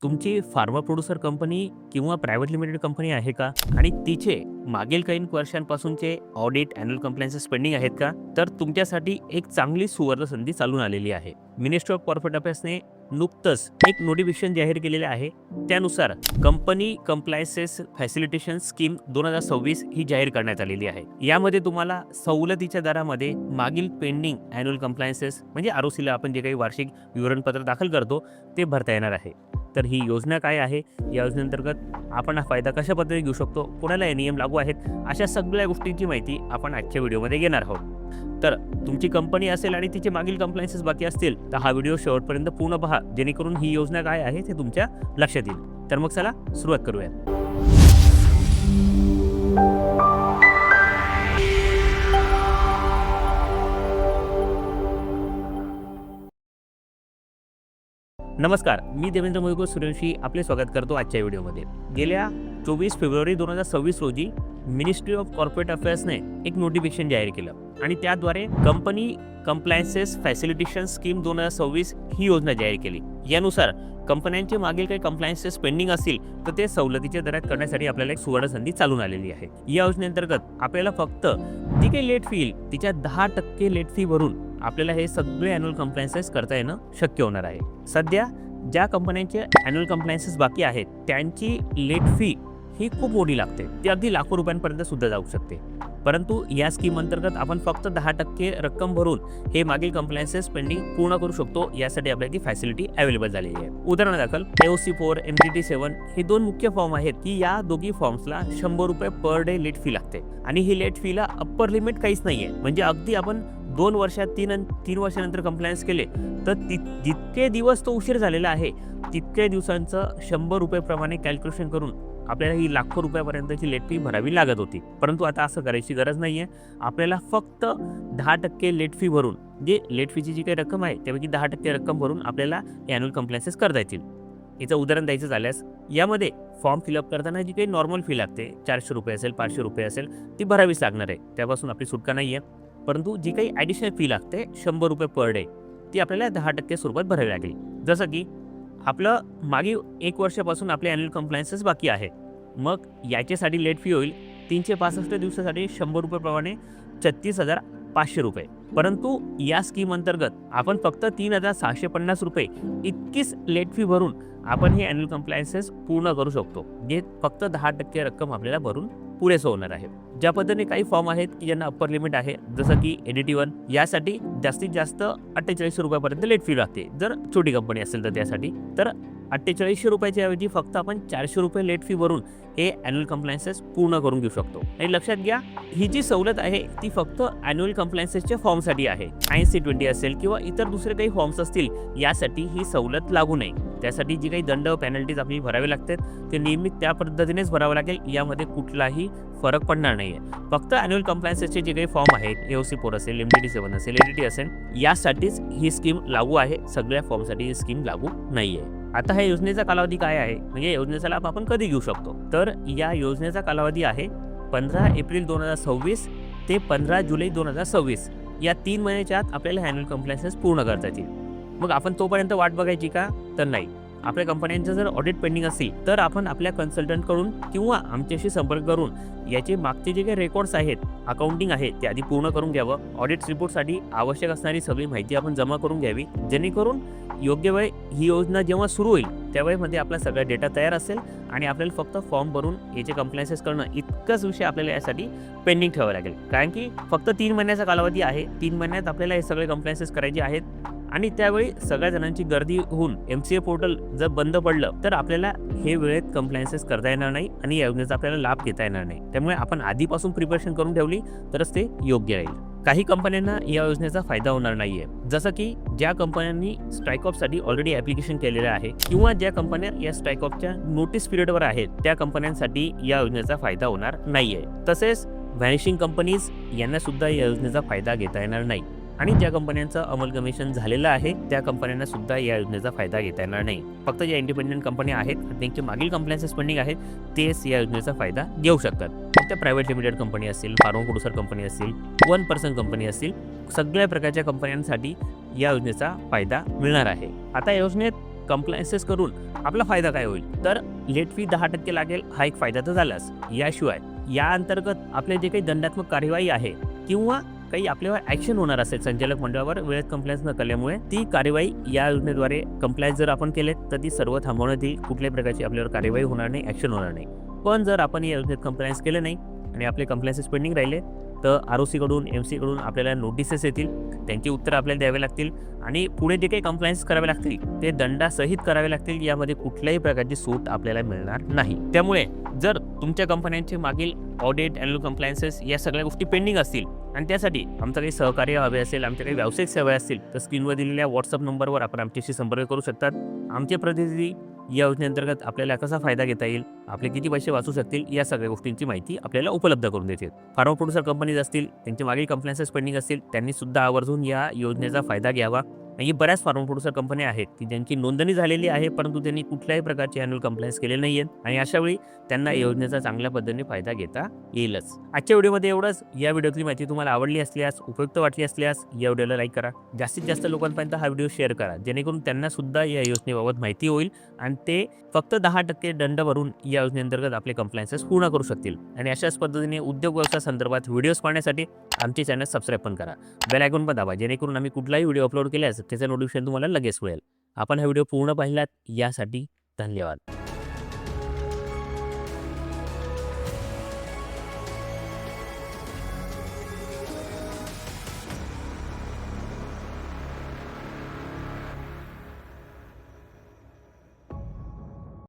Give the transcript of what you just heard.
तुमची pharma producer company किंवा private limited company आहे का? आणि तिचे मागील काही वर्षांपासूनचे ऑडिट, ॲन्युअल कम्प्लायन्सेस पेंडिंग आहेत का? तर तुमच्यासाठी एक चांगली सुवर्ण संधी चालून आलेली आहे. मिनिस्ट्री ऑफ कॉर्पोरेट अफेअर्सने नुकतंच एक नोटिफिकेशन जाहीर केलेले आहे. त्यानुसार कंपनी कम्प्लायन्सेस फॅसिलिटेशन स्कीम 2026 ही जाहीर करण्यात आलेली आहे. यामध्ये तुम्हाला सवलतीच्या दरामध्ये मागील पेंडिंग ॲन्युअल कम्प्लायन्सेस म्हणजे आरओसीला आपण जे काही वार्षिक विवरणपत्र दाखल करतो ते भरता येणार आहे. तर ही योजना काय आहे, या योजनेअंतर्गत आपण हा फायदा कशा पद्धतीने घेऊ शकतो, कोणाला हे नियम लागू आहेत, अशा सगळ्या गोष्टींची माहिती आपण आजच्या व्हिडिओमध्ये घेणार आहोत. तर तुमची कंपनी असेल आणि तिचे मागील कम्प्लायन्सेस बाकी असतील तर हा व्हिडिओ शेवटपर्यंत पूर्ण पहा, जेणेकरून ही योजना काय आहे ते तुमच्या लक्षात येईल. तर मग चला सुरुवात करूया. नमस्कार, मी देवेंद्र मोहिते सूर्यवंशी आपले स्वागत करतो आजच्या व्हिडिओमध्ये. गेल्या 24 फेब्रुवारी 2026 रोजी मिनिस्ट्री ऑफ कॉर्पोरेट अफेअर्सने एक नोटिफिकेशन जाहीर केलं आणि त्याद्वारे कंपनी कम्प्लायन्सेस फॅसिलिटेशन स्कीम 2026 ही योजना जाहीर केली. यानुसार कंपन्यांचे मागील काही कम्प्लायन्सेस पेंडिंग असतील तर ते सवलतीच्या दरात करण्यासाठी आपल्याला एक सुवर्ण संधी चालून आलेली आहे. या योजनेअंतर्गत आपल्याला फक्त जी काही लेट फी येईल तिच्या 10% लेट फी भरून आपल्याला हे सगळे ॲन्युअल कम्प्लायन्सेस करता येणं शक्य होणार आहे. सध्या ज्या कंपन्यांचे ॲन्युअल कम्प्लायन्सेस बाकी आहेत त्यांची लेट फी ही खूप मोठी लागते, ती अगदी लाखो रुपयांपर्यंत सुद्धा जाऊ शकते. परंतु या स्कीम अंतर्गत आपण फक्त 10% रक्कम भरून हे मागील कम्प्लायन्सेस पेंडिंग पूर्ण करू शकतो. यासाठी आपल्याला ती फॅसिलिटी अवेलेबल झालेली आहे. उदाहरणादाखल AOC4, MGT7 हे दोन मुख्य फॉर्म आहेत की या दोघी फॉर्म्सला 100 रुपये पर डे लेट फी लागते आणि ही लेट फीला अप्पर लिमिट काहीच नाहीये. म्हणजे अगदी आपण 2 वर्षात 3 वर्षानंतर कम्प्लायन्स केले तर जितके दिवस तो उशीर झालेला आहे तितके दिवसांचं 100 रुपये प्रमाणे कॅल्क्युलेशन करून आपल्याला ही लाखो रुपयापर्यंतची लेट फी भरावी लागत होती. परंतु आता असं करायची गरज नाहीये. आपल्याला फक्त 10% लेट फी भरून, जे लेट फीची जी काही रक्कम आहे त्यापैकी 10% रक्कम भरून आपल्याला ॲन्युअल कम्प्लायन्सेस करता येतील. याचं उदाहरण द्यायचं झाल्यास यामध्ये फॉर्म फिलअप करताना जी काही नॉर्मल फी लागते 400 रुपये असेल, 500 रुपये असेल, ती भरावीच लागणार आहे. त्यापासून आपली सुटका नाही आहे. परंतु जी काही ॲडिशनल फी लागते 100 रुपये पर डे ती आपल्याला 10% स्वरूपात भरावी लागेल. जसं की आपलं मागील 1 वर्षापासून आपले ॲन्युअल कम्प्लायन्सेस बाकी आहे, मग याच्यासाठी लेट फी होईल 365 दिवसासाठी 100 रुपये प्रमाणे 36,500 रुपये. परंतु या स्कीम अंतर्गत आपण फक्त 3,650 रुपये इतकीच लेट फी भरून आपण हे ॲन्युअल कम्प्लायन्सेस पूर्ण करू शकतो, जे फक्त 10% रक्कम आपल्याला भरून पुरेसं होणार आहे. ज्या पद्धतीने काही फॉर्म आहेत की ज्यांना अप्पर लिमिट आहे, जसं की NDT1, यासाठी जास्तीत जास्त 48 रुपयापर्यंत लेट फी लागते जर छोटी कंपनी असेल तर. त्यासाठी तर 4800 रुपयाच्या ऐवजी फक्त आपण 400 रुपये लेट फी भरून हे ॲन्युअल कम्प्लायन्सेस पूर्ण करून घेऊ शकतो. आणि लक्षात घ्या, ही जी सवलत आहे ती फक्त ॲन्युअल कम्प्लायन्सेसच्या फॉर्मसाठी आहे. INC20 असेल किंवा इतर दुसरे काही फॉर्म्स असतील यासाठी ही सवलत लागू नाही. त्यासाठी जी काही दंड पेनल्टीज आपली भरावे लागतात ते नियमित त्या पद्धतीनेच भरावं लागेल. यामध्ये कुठलाही फरक पडणार नाही आहे. फक्त ॲन्युअल कम्प्लायन्सेसचे जे काही फॉर्म आहेत, AOC4 असेल, MGT7 असेल, NDT असेल, यासाठीच ही स्कीम लागू आहे. सगळ्या फॉर्मसाठी ही स्कीम लागू नाही आहे. आता ह्या योजनेचा कालावधी काय आहे, म्हणजे योजनेचा लाभ आपण कधी घेऊ शकतो? तर या योजनेचा कालावधी आहे 15 एप्रिल 2026 ते 15 जुलै 2026. या 3 महिन्याच्या आत आपल्याला ॲन्युअल कम्प्लायन्सेस पूर्ण करता येतील. मग आपण तोपर्यंत वाट बघायची का? तर नाही. आपल्या कंपन्यांचं जर ऑडिट पेंडिंग असेल तर आपण आपल्या कन्सल्टंटकडून किंवा आमच्याशी संपर्क करून याचे मागचे जे काही रेकॉर्ड्स आहेत, अकाउंटिंग आहे, ते आधी पूर्ण करून घ्यावं. ऑडिट रिपोर्टसाठी आवश्यक असणारी सगळी माहिती आपण जमा करून घ्यावी, जेणेकरून योग्य वेळ ही योजना जेव्हा सुरू होईल त्यावेळेमध्ये आपला सगळा डेटा तयार असेल आणि आपल्याला फक्त फॉर्म भरून याचे कम्प्लायन्सेस करणं इतकंच विषय आपल्याला यासाठी पेंडिंग ठेवावं लागेल. कारण की फक्त 3 महिन्याचा कालावधी आहे. 3 महिन्यात आपल्याला हे सगळे कम्प्लायन्सेस करायचे आहेत आणि त्यावेळी सगळ्या जणांची गर्दी होऊन MCA पोर्टल जर बंद पडलं तर आपल्याला हे वेळेत कम्प्लायन्सेस करता येणार नाही आणि या योजनेचा आपल्याला लाभ घेता येणार नाही. त्यामुळे आपण आधीपासून प्रिपरेशन करून ठेवली तरच ते योग्य राहील. काही कंपन्यांना या योजनेचा फायदा होणार नाहीये, जसं की ज्या कंपन्यांनी स्ट्राईक ऑफसाठी ऑलरेडी ॲप्लिकेशन केलेलं आहे किंवा ज्या कंपन्या या स्ट्राईक ऑफच्या नोटीस पिरियडवर आहेत त्या कंपन्यांसाठी या योजनेचा फायदा होणार नाहीये. तसेच व्हॅनिशिंग कंपनीज यांना सुद्धा या योजनेचा फायदा घेता येणार नाही आणि ज्या कंपन्यांचं अमलगमेशन झालेलं आहे त्या कंपन्यांना सुद्धा या योजनेचा फायदा घेता येणार नाही. फक्त ज्या इंडिपेंडेंट कंपन्या आहेत त्यांचे मागील कम्प्लायन्सेस पेंडिंग आहेत तेच या योजनेचा फायदा घेऊ शकतात. फक्त प्रायव्हेट लिमिटेड कंपनी असेल, फार्मा प्रोड्युसर कंपनी असेल, 1 पर्सन कंपनी असेल, सगळ्या प्रकारच्या कंपन्यांसाठी या योजनेचा फायदा मिळणार आहे. आता या योजनेत कंप्लायन्सेस करून आपला फायदा काय होईल, तर लेट फी 10% लागेल, हा एक फायदा तर झालाच. याशिवाय या अंतर्गत आपले जे काही दंडात्मक कार्यवाही आहे किंवा काही आपल्यावर ॲक्शन होणार असेल संचालक मंडळावर वेळेत कंप्लायन्स न केल्यामुळे, ती कार्यवाही या योजनेद्वारे कंप्लायन्स जर आपण केले तर ती सर्व थांबवण्यात येईल. कुठल्याही प्रकारची आपल्यावर कार्यवाही होणार नाही, ॲक्शन होणार नाही. पण जर आपण या योजनेत कंप्लायन्स केलं नाही आणि आपले कंप्लायन्सेस पेंडिंग राहिले तर ROCकडून MCकडून आपल्याला नोटिसेस येतील, त्यांची उत्तरं आपल्याला द्यावी लागतील आणि पुढे जे काही कंप्लायन्स करावे लागतील ते दंडासहित करावे लागतील. यामध्ये कुठल्याही प्रकारची सूट आपल्याला मिळणार नाही. त्यामुळे जर तुमच्या कंपन्यांचे मागील ऑडिट, ॲन्युअल कंप्लायन्सेस या सगळ्या गोष्टी पेंडिंग असतील आणि त्यासाठी आमचं काही सहकार्य हवे असेल, आमच्या काही व्यावसायिक सेवा असतील, तर स्क्रीनवर दिलेल्या WhatsApp नंबरवर आपण आमच्याशी संपर्क करू शकतात. आमचे प्रतिनिधी या योजनेअंतर्गत आपल्याला कसा फायदा घेता येईल, आपले किती पैसे वाचू शकतील, या सगळ्या गोष्टींची माहिती आपल्याला उपलब्ध करून देतील. फार्मा प्रोड्युसर कंपनीज असतील, त्यांचे मागील कंप्लायन्सेस पेंडिंग असतील, त्यांनी सुद्धा आवर्जून या योजनेचा फायदा घ्यावा. आणि बऱ्याच फार्मा प्रोड्युसर कंपन्या आहेत की ज्यांची नोंदणी झालेली आहे, परंतु त्यांनी कुठल्याही प्रकारचे ॲन्युअल कंप्लायन्स केले नाही आहेत आणि अशावेळी त्यांना योजनेचा चांगल्या पद्धतीने फायदा घेता येईलच. आजच्या व्हिडिओमध्ये एवढंच. या व्हिडिओतली माहिती तुम्हाला आवडली असल्यास, उपयुक्त वाटली असल्यास या व्हिडिओला लाईक करा. जास्तीत जास्त लोकांपर्यंत हा व्हिडिओ शेअर करा, जेणेकरून त्यांना सुद्धा या योजनेबाबत माहिती होईल आणि ते फक्त 10% दंड भरून या योजनेअंतर्गत आपले कंप्लायन्सेस पूर्ण करू शकतील. आणि अशाच पद्धतीने उद्योग व्यवसाय संदर्भात व्हिडिओज पाहण्यासाठी आमचे चॅनल सबस्क्राईब पण करा. बेल आयकॉन पण दाबा, जेणेकरून आम्ही कुठलाही व्हिडिओ अपलोड केल्यास त्याचं नोटिफिकेशन तुम्हाला लगेच मिळेल. आपण हा व्हिडिओ पूर्ण पाहिलात यासाठी धन्यवाद.